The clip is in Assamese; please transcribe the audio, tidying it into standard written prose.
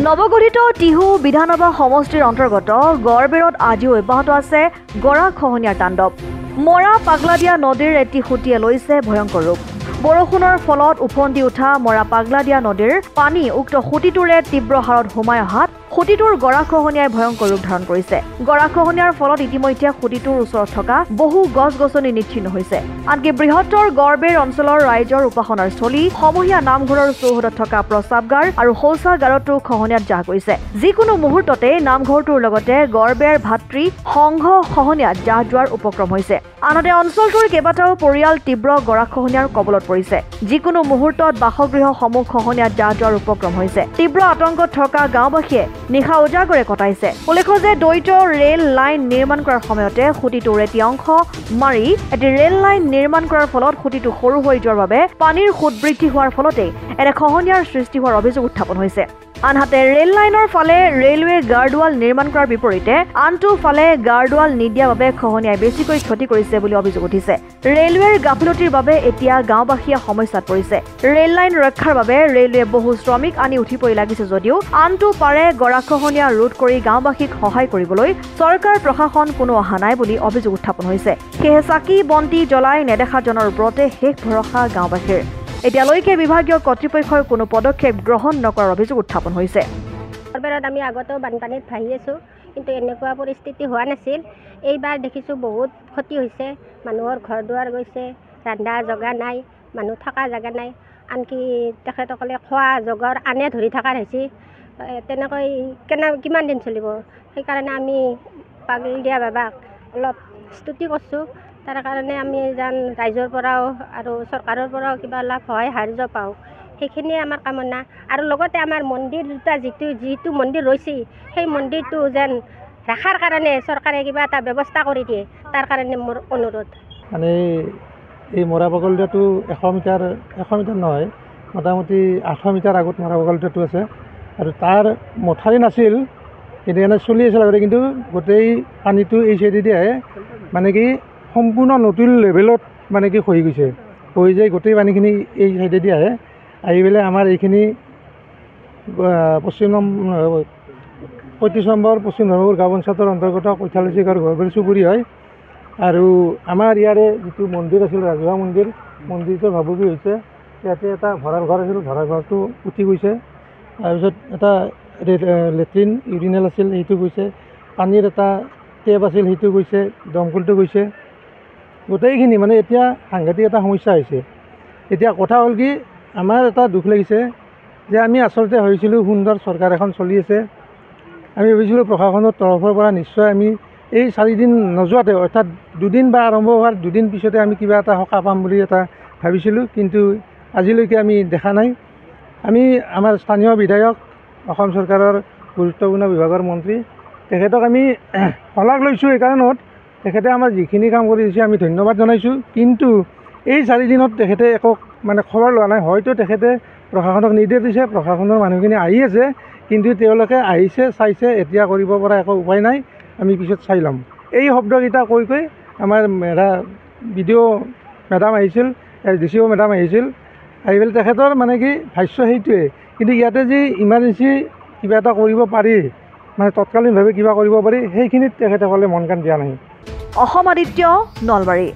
নৱগঠিত টিহু বিধানসভা সমষ্টিৰ অন্তৰ্গত গড়বেৰত আজিও অব্যাহত আছে গৰাখহনীয়াৰ তাণ্ডৱ। মৰা পাগলাদিয়া নদীৰ এটি খুঁটিয়ে লৈছে ভয়ংকৰ ৰূপ। বৰষুণৰ ফলত উফন্দি উঠা মৰা পাগলাদিয়া নদীৰ পানী উক্ত খুঁটিটোৰে তীব্ৰ হাৰত সোমাই অহাত খুঁটিটোৰ গৰাখহনীয়াই ভয়ংকৰ ৰূপ ধাৰণ কৰিছে। গৰাখহনীয়াৰ ফলত ইতিমধ্যে খুঁটিটোৰ ওচৰত থকা বহু গছ-গছনি নিচ্ছিন্ন হৈছে। আনকি বৃহত্তৰ গড়বেৰ অঞ্চলৰ ৰাইজৰ উপাসনাৰ স্থলী সমূহীয়া নামঘৰৰ চৌহদত থকা প্ৰস্ৰাৱগাৰ আৰু শৌচাগাৰতো খহনীয়াত জাহ গৈছে। যিকোনো মুহূৰ্ততে নামঘৰটোৰ লগতে গড়বেৰ ভাতৃ সংঘ খহনীয়াত জাহ যোৱাৰ উপক্ৰম হৈছে। আনহাতে অঞ্চলটোৰ কেইবাটাও পৰিয়াল তীব্ৰ গৰাখহনীয়াৰ কবলত পৰিছে। যিকোনো মুহূৰ্তত বাসগৃহসমূহ খহনীয়াত জাহ যোৱাৰ উপক্ৰম হৈছে। তীব্ৰ আতংকত থকা গাঁওবাসীয়ে নিশা উজাগৰে কটাইছে। উল্লেখ্য যে দ্বৈত ৰেল লাইন নিৰ্মাণ কৰাৰ সময়তে খুঁটিটোৰ এটি অংশ মাৰি এটি ৰেল লাইন নিৰ্মাণ কৰাৰ ফলত খুঁটিটো সৰু হৈ যোৱাৰ বাবে পানীৰ সোঁত বৃদ্ধি হোৱাৰ ফলতে এনে খহনীয়াৰ সৃষ্টি হোৱাৰ অভিযোগ উত্থাপন হৈছে। আনহাতে ৰেল লাইনৰ ফালে ৰেলৱে গাৰ্ডৱাল নিৰ্মাণ কৰাৰ বিপৰীতে আনটো ফালে গাৰ্ডৱাল নিদিয়াৰ বাবে খহনীয়াই বেছিকৈ ক্ষতি কৰিছে বুলি অভিযোগ উঠিছে। ৰেলৱেৰ গাফিলতিৰ বাবে এতিয়া গাঁওবাসীয়ে সমস্যাত পৰিছে। ৰেল লাইন ৰক্ষাৰ বাবে ৰেলৱে বহু শ্ৰমিক আনি উঠি পৰি লাগিছে যদিও আনটো পাৰে গৰাখহনীয়া ৰোধ কৰি গাঁওবাসীক সহায় কৰিবলৈ চৰকাৰ প্ৰশাসন কোনো অহা নাই বুলি অভিযোগ উত্থাপন হৈছে। সেয়ে চাকি বন্তি জ্বলাই নেদেখাজনৰ ওপৰতে শেষ ভৰসা গাঁওবাসীৰ। এতিয়ালৈকে বিভাগীয় কৰ্তৃপক্ষই কোনো পদক্ষেপ গ্ৰহণ নকৰাৰ অভিযোগ উত্থাপন হৈছে। গড়বেৰত আমি আগতেও বানপানীত ভাহি আছোঁ, কিন্তু এনেকুৱা পৰিস্থিতি হোৱা নাছিল। এইবাৰ দেখিছোঁ বহুত ক্ষতি হৈছে। মানুহৰ ঘৰ দুৱাৰ গৈছে, ৰন্ধা জগা নাই, মানুহ থকা জেগা নাই। আনকি তেখেতসকলে খোৱা জগৰ আনে ধৰি থকাৰ হৈছে। তেনেকৈ কিমান দিন চলিব? সেইকাৰণে আমি পাগলাদিয়া বাবাক অলপ স্তুতি কৰিছোঁ। তাৰ কাৰণে আমি যেন ৰাইজৰ পৰাও আৰু চৰকাৰৰ পৰাও কিবা অলপ সহায় সাহাৰ্য পাওঁ, সেইখিনিয়ে আমাৰ কামনা। আৰু লগতে আমাৰ মন্দিৰ দুটা যিটো মন্দিৰ ৰৈছে, সেই মন্দিৰটো যেন ৰখাৰ কাৰণে চৰকাৰে কিবা এটা ব্যৱস্থা কৰি দিয়ে, তাৰ কাৰণে মোৰ অনুৰোধ। মানে এই মৰা পাগলাদিয়াটো 100 মিটাৰ নহয়, মোটামুটি 800 মিটাৰ আগত মৰা পাগলাদিয়াটো আছে। আৰু তাৰ মথাৰি নাছিল, কিন্তু এনে চলি আছিল আগতে। কিন্তু গোটেই পানীটো এই চাইডেদি আহে, মানে কি সম্পূৰ্ণ নতুন লেভেলত মানে কি খহি গৈছে। খহি যায় গোটেই পানীখিনি এই চাইডেদি আহে, আহি পেলাই আমাৰ এইখিনি 35 নম্বৰ পশ্চিম ধৰ্মপুৰ গাঁও পঞ্চায়তৰ অন্তৰ্গত কৈঠালচি আৰু গড়বেৰ চুবুৰী হয়। আৰু আমাৰ ইয়াৰে যিটো মন্দিৰ আছিল, ৰাজহুৱা মন্দিৰটো ভাবুকি হৈছে। ইয়াতে এটা ভঁৰাল ঘৰ আছিল, ভঁৰাল ঘৰটো উঠি গৈছে। তাৰপিছত এটা লেট্ৰিন ইউৰিনেল আছিল, সেইটো গৈছে। পানীৰ এটা টেপ আছিল, সেইটো গৈছে। দমকলটো গৈছে। গোটেইখিনি মানে এতিয়া সাংঘাতিক এটা সমস্যা হৈছে। এতিয়া কথা হ'ল কি, আমাৰ এটা দুখ লাগিছে যে আমি আচলতে ভাবিছিলোঁ সুন্দৰ চৰকাৰ এখন চলি আছে। আমি ভাবিছিলোঁ প্ৰশাসনৰ তৰফৰ পৰা নিশ্চয় আমি এই 4 দিন নোযোৱাতে, অৰ্থাৎ 2 দিন বা আৰম্ভ হোৱাৰ 2 দিন পিছতে আমি কিবা এটা সকাহ পাম বুলি এটা ভাবিছিলোঁ, কিন্তু আজিলৈকে আমি দেখা নাই। আমি আমাৰ স্থানীয় বিধায়ক, অসম চৰকাৰৰ গুৰুত্বপূৰ্ণ বিভাগৰ মন্ত্ৰী, তেখেতক আমি শলাগ লৈছোঁ। এই কাৰণত তেখেতে আমাৰ যিখিনি কাম কৰি দিছে আমি ধন্যবাদ জনাইছোঁ, কিন্তু এই 4 দিনত তেখেতে একো মানে খবৰ লোৱা নাই। হয়তো তেখেতে প্ৰশাসনক নিৰ্দেশ দিছে, প্ৰশাসনৰ মানুহখিনি আহি আছে, কিন্তু তেওঁলোকে আহিছে, চাইছে, এতিয়া কৰিব পৰা একো উপায় নাই, আমি পিছত চাই ল'ম। এই শব্দকেইটা কৈ আমাৰ BDO মেডাম আহিছিল, DCO মেডাম আহিছিল। আহি পেলাই তেখেতৰ মানে কি ভাষ্য সেইটোৱে, কিন্তু ইয়াতে যি ইমাৰ্জেঞ্চি কিবা এটা কৰিব পাৰি, মানে তৎকালীনভাৱে কিবা কৰিব পাৰি, সেইখিনিত তেখেতসকলে মন কাণ দিয়া নাই। অসম আদিত্য, নলবাৰী।